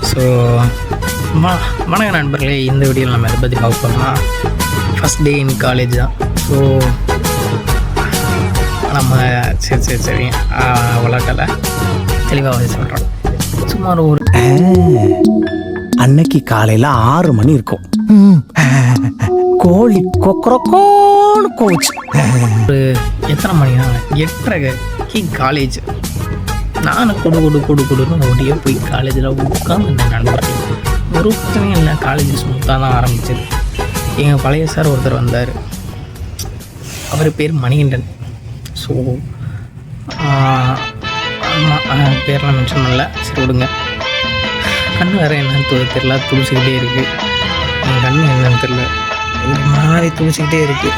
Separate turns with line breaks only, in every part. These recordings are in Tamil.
ஸோ வணக்கம் நண்பர்களே, இந்த வீடியோவில் நம்ம எதை பற்றி பார்க்க போகிறோம்னா ஃபஸ்ட் டே இன் காலேஜ் தான். ஸோ நம்ம சரி விளாட்டலை தெளிவாக சொல்கிறோம். சுமார் ஒரு
அன்னைக்கு காலையில் 6 மணி இருக்கும். கோழி கொக்கரக்கோன்னு கோச்சு.
ஒரு எத்தனை மணினா 8:30 காலேஜ். நானும் கொடுன்னு ஓடியே போய் காலேஜில் உட்காந்துருந்தேன் நண்பர்கள். ஒரு பிரச்சனையும் இல்லை, காலேஜ் ஸ்மூத்தாக தான் ஆரம்பிச்சது. எங்கள் பழைய சார் ஒருத்தர் வந்தார். அவர் பேர் மணிகண்டன். ஸோ பேரெலாம் மென்ஷன் பண்ணல, சரி விடுங்க. கண் வேறு என்னன்னு தெரியல, துடிச்சிக்கிட்டே இருக்குது. என் கண் என்னன்னு தெரியல, ஒரு மாதிரி துடிச்சிக்கிட்டே இருக்குது.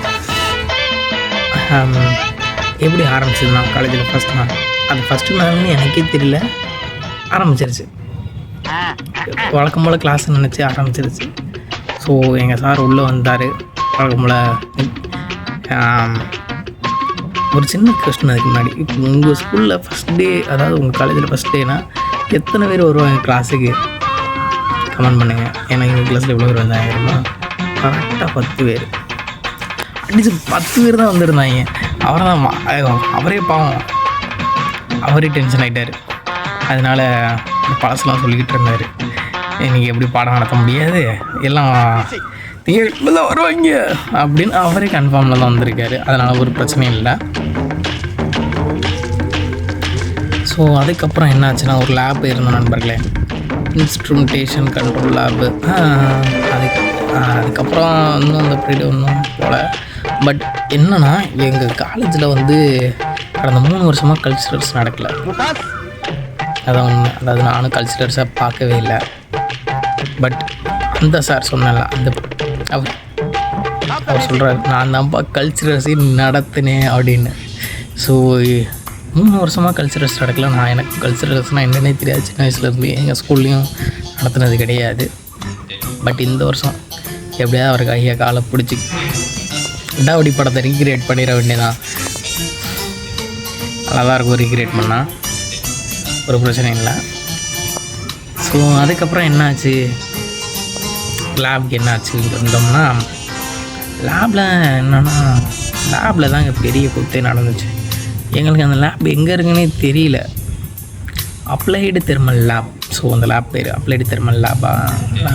எப்படி ஆரம்பிச்சதுன்னா காலேஜில் ஃபஸ்ட் நாள், அது ஃபஸ்ட்டு நாள்னு எனக்கே தெரியல, ஆரம்பிச்சிருச்சு. வழக்கம் போல் கிளாஸ் நினச்சி ஆரம்பிச்சிருச்சு. ஸோ எங்கள் சார் உள்ளே வந்தார். வழக்கம் போல் ஒரு சின்ன கொஸ்டின் அதுக்கு முன்னாடி, இப்போ உங்கள் ஸ்கூலில் ஃபஸ்ட் டே, அதாவது உங்கள் காலேஜில் ஃபஸ்ட் டேனா எத்தனை பேர் வருவாங்க கிளாஸுக்கு? கமெண்ட் பண்ணுங்கள். ஏன்னா எங்கள் கிளாஸில் எவ்வளோ பேர் வந்தாங்க? கரெக்டாக 10 பேர். அட்லீஸ்ட் 10 பேர் தான் வந்திருந்தாங்க. அவரே பாவம், அவரே டென்ஷன் ஆகிட்டார். அதனால் பழசெல்லாம் சொல்லிக்கிட்டு இருந்தார், இன்றைக்கி எப்படி பாடம் நடத்த முடியாது, எல்லாம் தியேட்டரில் தான் வருவாங்க அப்படின்னு அவரே கன்ஃபார்மில் தான் வந்திருக்காரு. அதனால் ஒரு பிரச்சனையும் இல்லை. ஸோ அதுக்கப்புறம் என்னாச்சுன்னா, ஒரு லேப் இருந்தோம் நண்பர்களே, இன்ஸ்ட்ருமெண்டேஷன் கண்ட்ரோல் லேபு. அதுக்கப்புறம் இன்னும் அந்த பீரியட் ஒன்றும் போல். பட் என்னென்னா, எங்கள் காலேஜில் வந்து கடந்த 3 வருஷமாக கல்ச்சுரல்ஸ் நடக்கலை. அதான் உண்மை. அதாவது நானும் கல்ச்சுரல்ஸை பார்க்கவே இல்லை. பட் அந்த சார் சொன்னல, அந்த அவர் சொல்கிறார், நான் தான்ப்பா கல்ச்சுரல்ஸை நடத்தினேன் அப்படின்னு. ஸோ 3 வருஷமாக கல்ச்சுரல்ஸ் நடக்கல. எனக்கு கல்ச்சுரல்ஸ்னால் என்னன்னே தெரியாது. சின்ன வயசுலேருந்து எங்கள் ஸ்கூல்லையும் நடத்துனது கிடையாது. பட் இந்த வருஷம் எப்படியாவது அவர் கையை காலை பிடிச்சி டாவடி படத்தை ரீக்ரியேட் பண்ணிட வேண்டியதான். நல்லா தான் இருக்கும் ரீக்ரியேட் பண்ணால், ஒரு பிரச்சனை இல்லை. ஸோ அதுக்கப்புறம் என்னாச்சு, லேபுக்கு என்னாச்சு இருந்தோம்னா, லேபில் என்னென்னா, லேபில் தாங்க பெரிய குத்தே நடந்துச்சு. எங்களுக்கு அந்த லேப் எங்கே இருக்குன்னே தெரியல. Applied thermal lab. ஸோ அந்த லேப் பேர் அப்ளைடு தெர்மல் லேபா,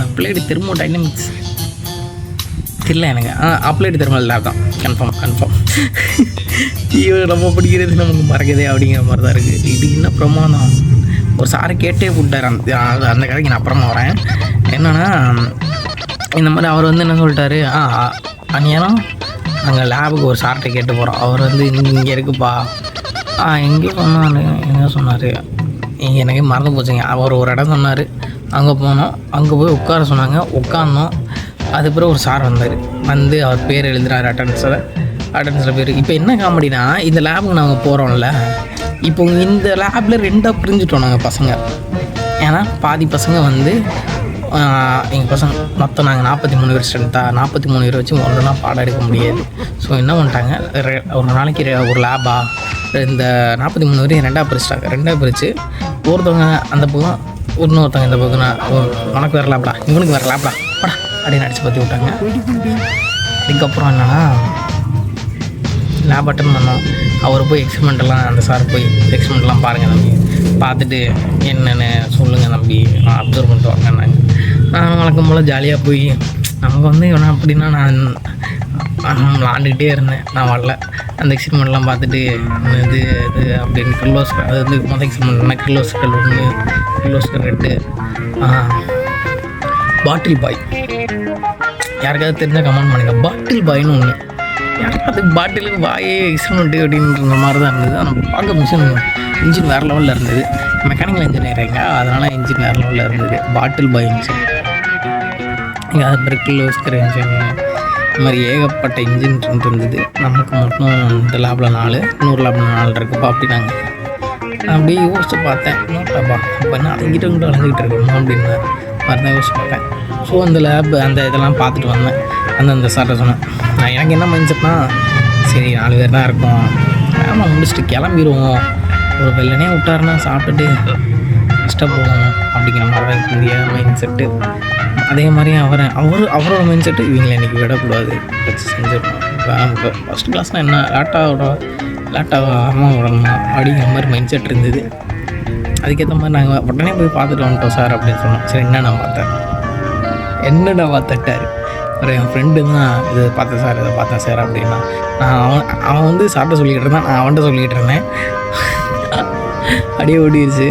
அப்ளைடு தெர்மோடைனமிக்ஸ் தெரியல எனக்கு. அப்ளைடு தெர்மல் லேப் தான், கன்ஃபார்ம். இவன் நம்ம படிக்கிறது நமக்கு மறக்குதே அப்படிங்கிற மாதிரி தான் இருக்குது. இது என்ன பிரமாதம். ஒரு சாரை கேட்டே விட்டார். அந்த கதைக்கு நான் அப்புறமா வரேன். என்னென்னா, இந்த மாதிரி அவர் வந்து என்ன சொல்லிட்டாரு, அன்னியாலும் நாங்கள் லேபுக்கு ஒரு சார்கிட்ட கேட்டு போகிறோம். அவர் வந்து இங்கே இருக்குப்பா, எங்கேயோ சொன்னார். என்ன சொன்னார் எனக்கு மறந்து போச்சுங்க. அவர் ஒரு இடம் சொன்னார், அங்கே போனோம். அங்கே போய் உட்கார சொன்னாங்க, உட்காந்தோம். அதுக்கப்புறம் ஒரு சார் வந்து அவர் பேர் எழுதுகிறார் அட்டன்ஸில் பேர். இப்போ என்ன காமெடினா, இந்த லேபுக்கு நாங்கள் போகிறோம்ல, இப்போ இந்த லேபில் 2ஆக பிரிஞ்சுட்டோம் நாங்கள் பசங்க. ஏன்னா பாதி பசங்க வந்து எங்கள் பசங்க மொத்தம் நாங்கள் 43 பேர் ஸ்ட்ரென்த்தாக, 43 பேர் வச்சு ஒன்றுனா பாடம் எடுக்க முடியாது. ஸோ என்ன பண்ணிட்டாங்க, ஒரு நாளைக்கு ஒரு லேபாக இந்த 43 பேரையும் 2ஆக பிரிச்சிட்டாங்க. 2ஆக பிரித்து ஒருத்தவங்க அந்த பக்கம், இன்னொருத்தவங்க இந்த பக்கம், உனக்கு வேறு லேப்டா, இவனுக்கு வேறு லேப்டா படா அப்படின்னு அடித்து பற்றி விட்டாங்க. அதுக்கப்புறம் என்னென்னா, லேப் அட்டன் பண்ணோம். அவர் போய் எக்ஸ்பெரிமெண்ட்டெல்லாம், அந்த சார் போய் எக்ஸ்பெரிமெண்ட்லாம் பாருங்கள் தம்பி, பார்த்துட்டு என்னென்னு சொல்லுங்கள் தம்பி, அப்சர்வ் பண்ணிட்டு வாங்கினாங்க. நான் வழக்கம் போல் ஜாலியாக போய், நமக்கு வந்து இவனா அப்படின்னா நான் விளாண்டுக்கிட்டே இருந்தேன். நான் வரல. அந்த எக்ஸ்பெரிமெண்ட்லாம் பார்த்துட்டு இது அப்படின்னு கிர்லோஸ்கர், அது வந்து மொதல் எக்ஸ்பெரிமெண்ட்னா கிர்லோஸ்கர் 1, கிர்லோஸ்கர் 2, பாட்டில் பாய். யாருக்காவது தெரிஞ்சால் கமெண்ட் பண்ணுங்கள். பாட்டில் பாய்னு ஒன்று, யாருக்காவது பாட்டிலுக்கு வாயே எக்ஸ்பெரிமெண்ட்டு அப்படின்ற மாதிரி தான் இருந்தது. நம்ம பார்க்க இன்ஜின் வேறு லெவலில் இருந்தது. மெக்கானிக்கல் இன்ஜினியரிங்க, அதனால் இன்ஜின் வேறு லெவலில் இருந்தது. பாட்டில் பாய் இன்ஜின், அது பிரிக்கிலோஸ்கர் இன்ஜின், இந்த மாதிரி ஏகப்பட்ட இன்ஜின் இருந்தது. நமக்கு மட்டும் இந்த லேபில் 4, இன்னொரு லேபில் 4 இருக்குப்பா அப்படின்னாங்க. அப்படியே யோசிச்சு பார்த்தேன், இன்னொருப்பா இப்போ என்ன அங்கிட்ட வளர்ந்துக்கிட்டு இருக்கணும் அப்படின்னு மாதிரி தான் யோசிச்சு பார்த்தேன். ஸோ அந்த லேப் அந்த இதெல்லாம் பார்த்துட்டு வந்தேன். அந்த சார்ட்ட சொன்னேன், நான் எனக்கு என்ன மைண்ட் செட்னா, சரி 4 பேர் தான் இருக்கோம், ஆமாம் முடிச்சுட்டு கிளம்பிடுவோம், ஒரு வெள்ளனே விட்டாருன்னா சாப்பிட்டுட்டு பெஸ்ட்டாக போகணும் அப்படிங்கிற மாதிரி தான் இந்தியா மைண்ட் செட்டு. அதே மாதிரி அவரோட மைண்ட் செட்டு இவங்களை இன்றைக்கி விடக்கூடாது, வச்சு செஞ்சிடணும். இப்போ ஃபஸ்ட் கிளாஸ்னால் என்ன லேட்டாக அம்மா விடணுமா அப்படிங்கிற மாதிரி மைண்ட் செட் இருந்தது. அதுக்கேற்ற மாதிரி நாங்கள் உடனே போய் பார்த்துட்டு வந்துட்டோம் சார் அப்படின்னு சொன்னோம். சரி என்னடா பார்த்துட்டார் ஒரு என் ஃப்ரெண்டு தான் இதை பார்த்தேன் சார் அப்படின்னா அவன் வந்து சார்ட்ட சொல்லிக்கிட்டு இருந்தான், நான் அவன்கிட்ட சொல்லிக்கிட்டு இருந்தேன். அப்படியே ஓடிடுச்சு.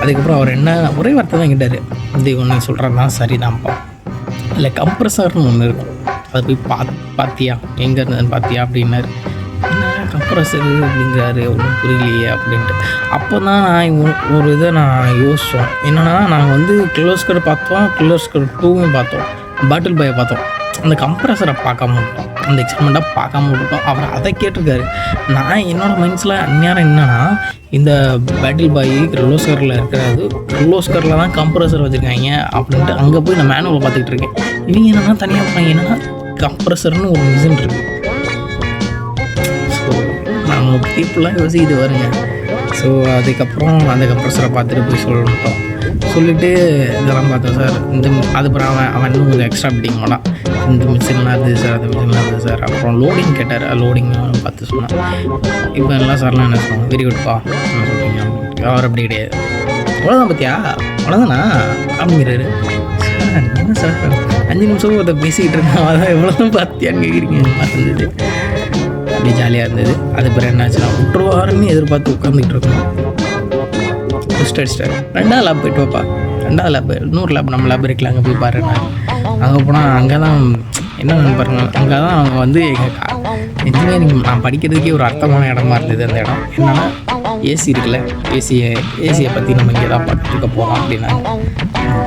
அதுக்கப்புறம் அவர் என்ன ஒரே வார்த்தை தான் கேட்டார், இது ஒன்று சொல்கிறேன்னா சரிதான்ப்பா, இல்லை கம்ப்ரஸர்னு ஒன்று இருக்கும், அதை போய் பார்த்தியா எங்கே இருந்ததுன்னு பார்த்தியா அப்படின்னாரு. என்ன கம்ப்ரஸர் அப்படிங்கிறாரு, ஒன்றும் புரியலையே அப்படின்ட்டு. அப்போ தான் நான் ஒரு இதை நான் யோசித்தோம். என்னென்னா நாங்கள் வந்து கிர்லோஸ்கர் பார்த்தோம், கிர்லோஸ்கர் 2 பார்த்தோம், பாட்டில் பாயை பார்த்தோம். அந்த கம்ப்ரஸரை பார்க்காம விட்டோம், அந்த எக்ஸ்பெரிமெண்ட்டாக பார்க்காம விட்டுட்டோம். அவர் அதை கேட்டிருக்காரு. நான் என்னோடய மைண்ட்ஸில் அந்நேரம் என்னென்னா, இந்த பேட்டில் பாய் கிர்லோஸ்கரில் இருக்கிறது, கிர்லோஸ்கரில் தான் கம்ப்ரஸர் வச்சுருக்காங்க அப்படின்ட்டு அங்கே போய் நான் மேனுவலை பார்த்துக்கிட்டு இருக்கேன். இவங்க என்னென்னா தனியாக போனாங்க, என்னென்னா கம்ப்ரஸர்னு ஒரு மிஷின் இருக்குது. ஸோ நம்ம பீப்புளாக யோசிக்கிட்டு வருங்க. ஸோ அதுக்கப்புறம் அந்த கம்ப்ரஸரை பார்த்துட்டு போய் சொல்லிட்டோம். சொல்லிவிட்டு இதெல்லாம் பார்த்தோம் சார், அதுக்கப்புறம் அவன் இன்னும் கொஞ்சம் எக்ஸ்ட்ரா பிட்டிங் போனான், இந்த மிஷின்லாம் இருக்குது சார், அந்த மிஷின்லாம் இருக்குது சார். அப்புறம் லோடிங் கேட்டார், லோடிங் பார்த்து சொன்னான். இப்போ எல்லாம் சார்லாம் என்ன சொன்னாங்க, வெரி குட்ப்பா என்ன சொல்கிறீங்க அப்படின்ட்டு. அவர் அப்படி கிடையாது, அவ்வளோதான் பார்த்தியா அவ்வளோதானா அப்படிங்கிறாரு. சார் என்ன சார் 5 நிமிஷம் அதை பேசிக்கிட்டு இருக்கேன், அதான் எவ்வளோதான் பார்த்தியான்னு கேட்குறீங்க. இருந்தது அப்படி ஜாலியாக இருந்தது. அதுக்கப்புறம் என்னாச்சுன்னா விட்டுருவாருன்னு எதிர்பார்த்து உட்காந்துக்கிட்டு இருக்கோம். அடிச்சிட்டாரு. 2வது லேப் போய்ட்டு வாப்பா, 2வது லேப் இன்னொரு லேப் நம்ம லேப் இருக்குல்ல, அங்கே போய் பாரு. அங்கே போனால் அங்கே தான் என்ன பாருங்க, அங்கே தான் அவங்க வந்து எங்கள் இன்ஜினியரிங் நான் படிக்கிறதுக்கே ஒரு அர்த்தமான இடமா இருந்தது. அந்த இடம் என்னென்னா ஏசி இருக்குல்ல, ஏசியை பற்றி நம்ம இங்கே தான் பார்த்துக்க போகிறோம் அப்படின்னா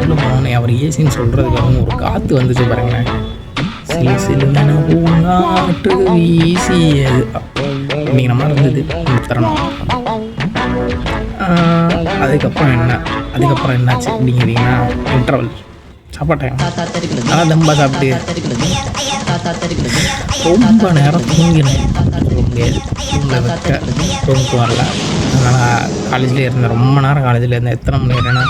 உள்ளே போனோன்னே அவர் ஏசின்னு சொல்கிறதுக்காக ஒரு காற்று வந்துச்சு பாருங்களேன். சிலுசிலுன்னு பூங்காற்று வீசியது அப்படிங்கிற மாதிரி இருந்தது தரணும். அதுக்கப்புறம் என்னாச்சு அப்படிங்கிறீங்கன்னா, இன்டர்வல் சாப்பாடு டைம். ஆனால் தம்பா சாப்பிட்டு ரொம்ப நேரம் தூங்கினேன், சொல்ல முடியாது, தூங்க வைக்க ரூமுக்கு வரல. அதனால் காலேஜ்லேயே இருந்தேன், ரொம்ப நேரம் காலேஜில் இருந்தேன். எத்தனை மணி வரேன்னா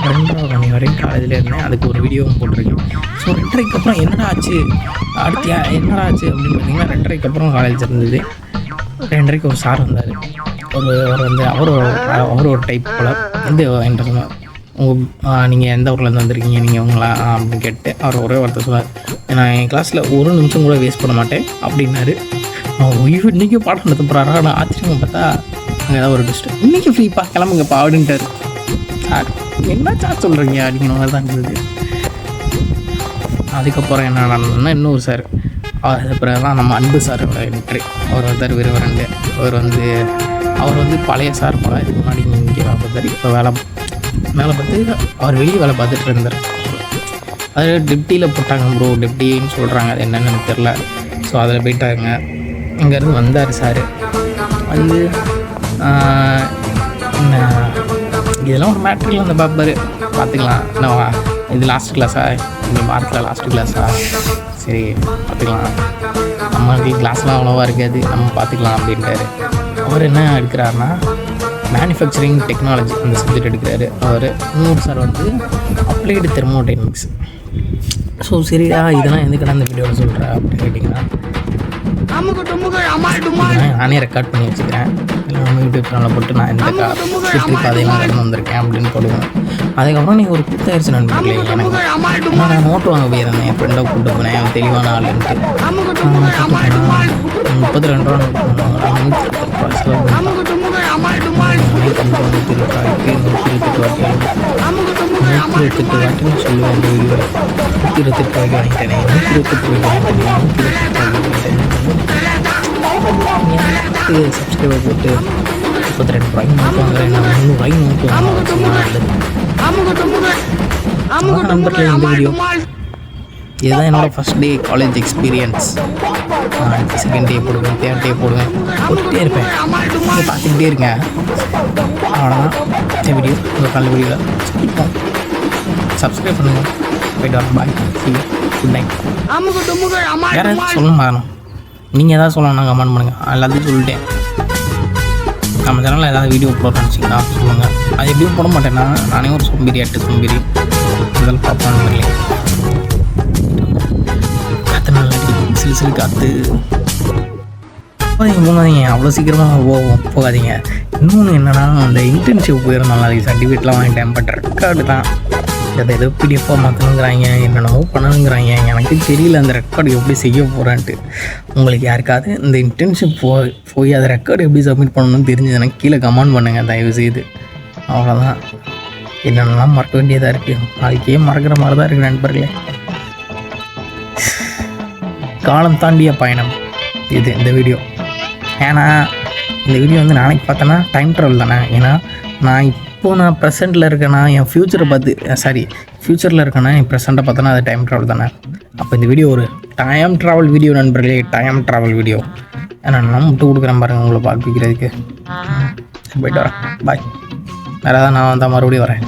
2:30 மணி வரைக்கும் காலேஜில் இருந்தேன். அதுக்கு ஒரு வீடியோவும் போட்டிருக்கேன். ஸோ 2:30க்கு அப்புறம் என்னடா ஆச்சு அப்படின்னு பார்த்தீங்கன்னா, 2:30க்கு அப்புறம் காலேஜ் இருந்தது. 2:30க்கு ஒரு சார் வந்தார். அவர் வந்து அவர் ஒரு டைப் போல் வந்து என்கிட்ட சொன்னார், நீங்கள் எந்த ஊர்லேருந்து வந்திருக்கீங்க, நீங்கள் உங்களா அப்படின்னு கேட்டு அவர் ஒரே வார்த்தை சொன்னார், நான் என் கிளாஸில் ஒரு நிமிஷம் கூட வேஸ்ட் பண்ண மாட்டேன் அப்படின்னாரு. இன்றைக்கி பாடம் நடத்த போகிறாரா, நான் ஆச்சரியமாக பார்த்தா அங்கே ஏதாவது ஒரு டிஸ்ட்டு, இன்றைக்கி ஃப்ரீப்பா கிளம்புங்கப்பா அப்படின்ட்டார். சார் என்ன சார் சொல்கிறீங்க அப்படிங்கிற மாதிரி தான் இருந்தது. அதுக்கப்புறம் என்ன நடந்ததுன்னா, இன்னொரு சார், அதுக்கப்புறம் தான் நம்ம அன்பு சாரோட என்ட்ரி. அவர் வந்தார் விருவரண்டு. அவர் வந்து பழைய சார் போல, இதுக்கு முன்னாடி இங்கே வேலை பார்த்தார். இப்போ வேலை பார்த்து அவர் வெளியே வேலை பார்த்துட்டு இருந்தார். அது டெப்டியில் போட்டாங்க ப்ரோ, டெப்டின்னு சொல்கிறாங்க, அது என்னென்னு எனக்கு தெரில. ஸோ அதில் போயிட்டாங்க. இங்கேருந்து வந்தார் சார். வந்து இதெல்லாம் ஒரு மேட்ரில் வந்து பார்த்துக்கலாம், என்னவா இது லாஸ்ட் கிளாஸா, இந்த வாரத்தில் லாஸ்ட் கிளாஸா, சரி பார்த்துக்கலாம், நம்மளுக்கு கிளாஸ்லாம் அவ்வளோவா இருக்காது, நம்ம பார்த்துக்கலாம் அப்படின்ட்டாரு. அவர் என்ன எடுக்கிறாருன்னா, மேனுஃபேக்சரிங் டெக்னாலஜி அந்த சப்ஜெக்ட் எடுக்கிறாரு அவர். இன்னொரு சார் வந்து அப்ளைடு தெர்மோடைனமிக்ஸ். ஸோ சரியா இதெல்லாம் எதுக்கடா இந்த வீடியோவில் சொல்கிறேன் அப்படின்னு கேட்டிங்கன்னா, நானே ரெக்கார்ட் பண்ணி வச்சுக்கிறேன். இல்லை நம்ம யூடியூப் சேனலில் போட்டு நான் இந்த வெற்றி பாதையெல்லாம் கடந்து வந்திருக்கேன் அப்படின்னு போடுவேன். அதுக்கப்புறம் நீங்கள் ஒரு புத்தாயிருச்சு நண்பர்களே, எனக்கு நான் நோட்டு வாங்க போயிருந்தேன், என் ஃப்ரெண்டை கூப்பிட்டு போனேன், அவன் தெளிவான ஆளுன்ட்டு. 32 ரூபா நோட்டு பண்ணுவாங்க, 128 வாட்டின்னு சொல்லுவேன். இந்த வீடியோ 128 ரூபாய்க்கு வாங்கிட்டேன், 128 ரூபாய்க்கு வாங்கிட்டேன். சப்ஸ்கிரைபர் போட்டு 32 ரூபாய்க்கு நோட்டு வாங்குறேன், நான் 300 ரூபாய்க்கு நோட்டு வாங்குவேன். நம்பர்ல இந்த வீடியோ இதுதான் என்னோடய first day college experience. Second day போடுவேன், தேர்ட் டே போடுவேன், போட்டுகிட்டே இருப்பேன். பார்த்துக்கிட்டே இருக்கேன். அவ்வளோதான் இந்த வீடியோ. உங்கள் நல்ல வீடியோவில் சந்திப்போம். சப்ஸ்கிரைப் பண்ணுங்கள். போய்ட்டு வரேன். பாய், சி யூ, குட் நைட். யாராவது சொல்லணும், நீங்கள் எதாவது சொல்லணும்னா கமெண்ட் பண்ணுங்கள். எல்லாத்தையும் சொல்லிட்டேன். நம்ம சேனலில் ஏதாவது வீடியோ போடணும்னு நினச்சிங்கன்னா சொல்லுங்கள். அது எப்படியும் போட மாட்டேன்னா நானே ஒரு சோம்பேறி இதெல்லாம் பார்ப்பான்னு தெரியல. காற்று நல்லா சிலு காற்று போகாதீங்க அவ்வளோ சீக்கிரமாக போகாதீங்க. இன்னொன்று என்னென்னா அந்த இன்டர்ன்ஷிப் போயிடும் நல்லா இருக்குது. சர்டிஃபிகேட்லாம் வாங்கிட்டேன். பட் ரெக்கார்டு தான் அதை ஏதோ பிடிஎஃபாக மாற்றணுங்கிறாங்க, என்னென்னமோ பண்ணணுங்கிறாங்க. எனக்கு தெரியல அந்த ரெக்கார்டு எப்படி செய்ய போகிறான்ட்டு. உங்களுக்கு யாருக்காவது இந்த இன்டர்ன்ஷிப் போய் அதை ரெக்கார்டு எப்படி சப்மிட் பண்ணணும்னு தெரிஞ்சது எனக்கு கீழே கமெண்ட் பண்ணுங்கள் தயவுசெய்து. அவ்வளோதான். என்னென்னலாம் மறக்க வேண்டியதாக இருக்குது. நாளைக்கே மறக்கிற மாதிரி தான் இருக்குது நண்பர்களே. காலம் தாண்டிய பயணம் இது இந்த வீடியோ. ஏன்னா இந்த வீடியோ வந்து நாளைக்கு பார்த்தோன்னா டைம் ட்ராவல் தானே. ஏன்னா நான் ப்ரெசென்ட்டில் இருக்கேன்னா என் ஃப்யூச்சரை ஃப்யூச்சரில் இருக்கேன்னா என் ப்ரெசென்ட்டை பார்த்தோன்னா அது டைம் ட்ராவல் தானே. அப்போ இந்த வீடியோ ஒரு டைம் ட்ராவல் வீடியோ நண்பர்களே, டைம் ட்ராவல் வீடியோ. ஏன்னா நான் விட்டு கொடுக்குறேன் பாருங்கள் உங்களை பார்க்க வைக்கிறதுக்கு. போய்ட்டு வரேன், பாய். வேறு ஏதாவது நான் வந்தால் மறுபடியும் வரேன்.